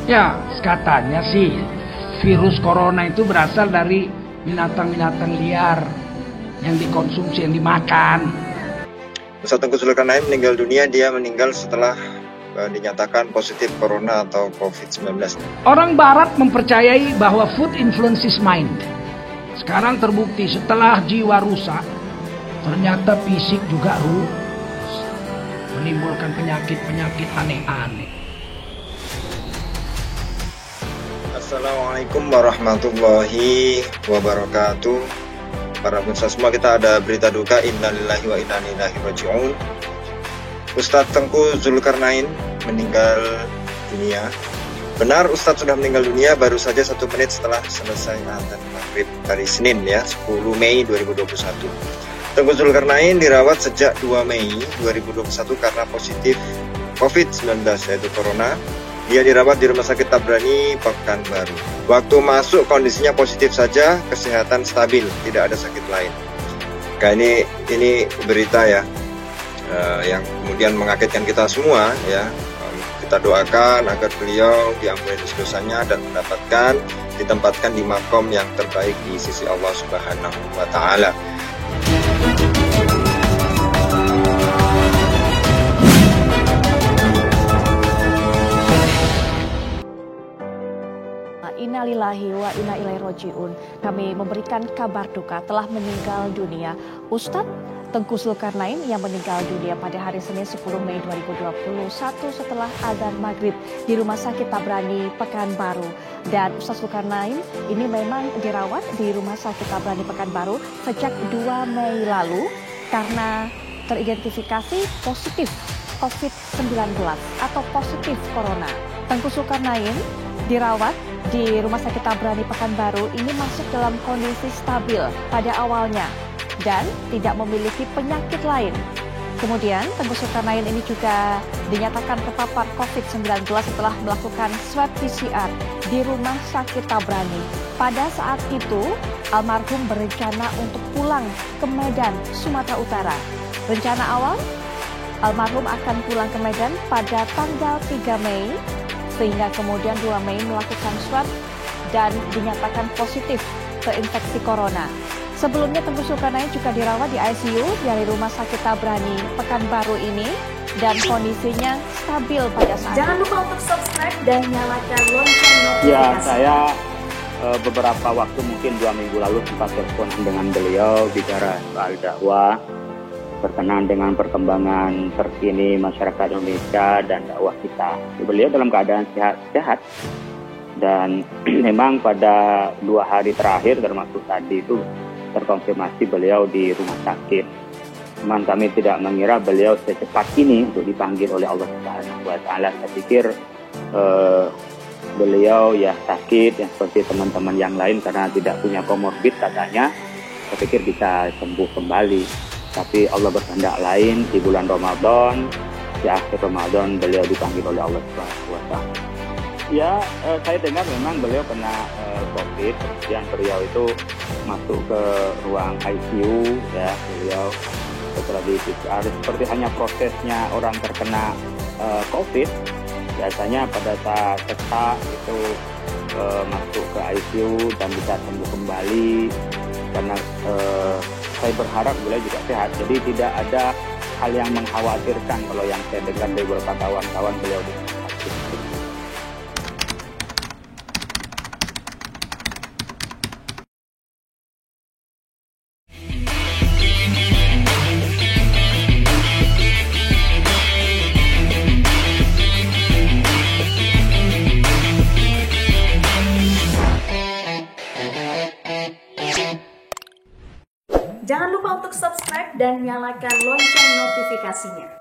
Ya, katanya sih virus corona itu berasal dari binatang-binatang liar yang dikonsumsi, yang dimakan. Ustadz Tengku Zulkarnain meninggal dunia, dia meninggal setelah dinyatakan positif corona atau COVID-19. Orang barat mempercayai bahwa food influences mind. Sekarang terbukti setelah jiwa rusak, ternyata fisik juga rusak, menimbulkan penyakit-penyakit aneh-aneh. Assalamualaikum warahmatullahi wabarakatuh. Para pemirsa semua, kita ada berita duka, innalillahi wa inna ilaihi raji'un. Ustadz Tengku Zulkarnain meninggal dunia. Benar, Ustadz sudah meninggal dunia baru saja 1 menit setelah selesai azan maghrib hari Senin ya, 10 Mei 2021. Tengku Zulkarnain dirawat sejak 2 Mei 2021 karena positif COVID-19 yaitu corona. Dia dirawat di Rumah Sakit Tabrani, Pekanbaru. Waktu masuk kondisinya positif saja, kesehatan stabil, tidak ada sakit lain. Nah, ini berita ya, yang kemudian mengagetkan kita semua ya. Kita doakan agar beliau diampuni dosanya dan ditempatkan di makom yang terbaik di sisi Allah Subhanahu wa Ta'ala. Innalillahi wa inna ilaihi raji'un. Kami memberikan kabar duka telah meninggal dunia Ustadz Tengku Zulkarnain yang meninggal dunia pada hari Senin 10 Mei 2021 setelah azan maghrib di Rumah Sakit Tabrani, Pekanbaru. Dan Ustadz Zulkarnain ini memang dirawat di Rumah Sakit Tabrani, Pekanbaru sejak 2 Mei lalu karena teridentifikasi positif COVID-19 atau positif corona. Tengku Zulkarnain dirawat di Rumah Sakit Tabrani Pekanbaru ini masuk dalam kondisi stabil pada awalnya dan tidak memiliki penyakit lain. Kemudian Tengku Zulkarnain ini juga dinyatakan terpapar COVID-19 setelah melakukan swab PCR di Rumah Sakit Tabrani. Pada saat itu almarhum berencana untuk pulang ke Medan, Sumatera Utara. Rencana awal almarhum akan pulang ke Medan pada tanggal 3 Mei sehingga kemudian 2 Mei melakukan swab dan dinyatakan positif terinfeksi corona. Sebelumnya Tengku Zulkarnain juga dirawat di ICU dari Rumah Sakit Tabrani Pekanbaru ini dan kondisinya stabil pada saat itu. Jangan lupa untuk subscribe dan nyalakan lonceng notifikasi. Ya, saya beberapa waktu mungkin 2 minggu lalu sempat teleponan dengan beliau bicara soal dakwah, berkenan dengan perkembangan terkini masyarakat Indonesia dan dakwah kita. Beliau dalam keadaan sehat dan memang pada 2 hari terakhir termasuk tadi itu terkonfirmasi beliau di rumah sakit. Cuman kami tidak mengira beliau secepat ini untuk dipanggil oleh Allah Subhanahu wa Ta'ala. Saya pikir beliau ya sakit yang seperti teman-teman yang lain karena tidak punya komorbid katanya. Saya pikir bisa sembuh kembali. Tapi Allah berkehendak lain, di bulan Ramadan, di akhir Ramadan beliau dipanggil oleh Allah Subhanahu wa Ta'ala. Ya, saya dengar memang beliau kena COVID, kemudian beliau itu masuk ke ruang ICU, ya, beliau setelah di PCR. Seperti hanya prosesnya orang terkena COVID, biasanya pada saat sesak itu masuk ke ICU dan bisa sembuh kembali, karena saya berharap beliau juga sehat. Jadi tidak ada hal yang mengkhawatirkan kalau yang saya dengar dari beberapa kawan-kawan beliau di sakit. Jangan lupa untuk subscribe dan nyalakan lonceng notifikasinya.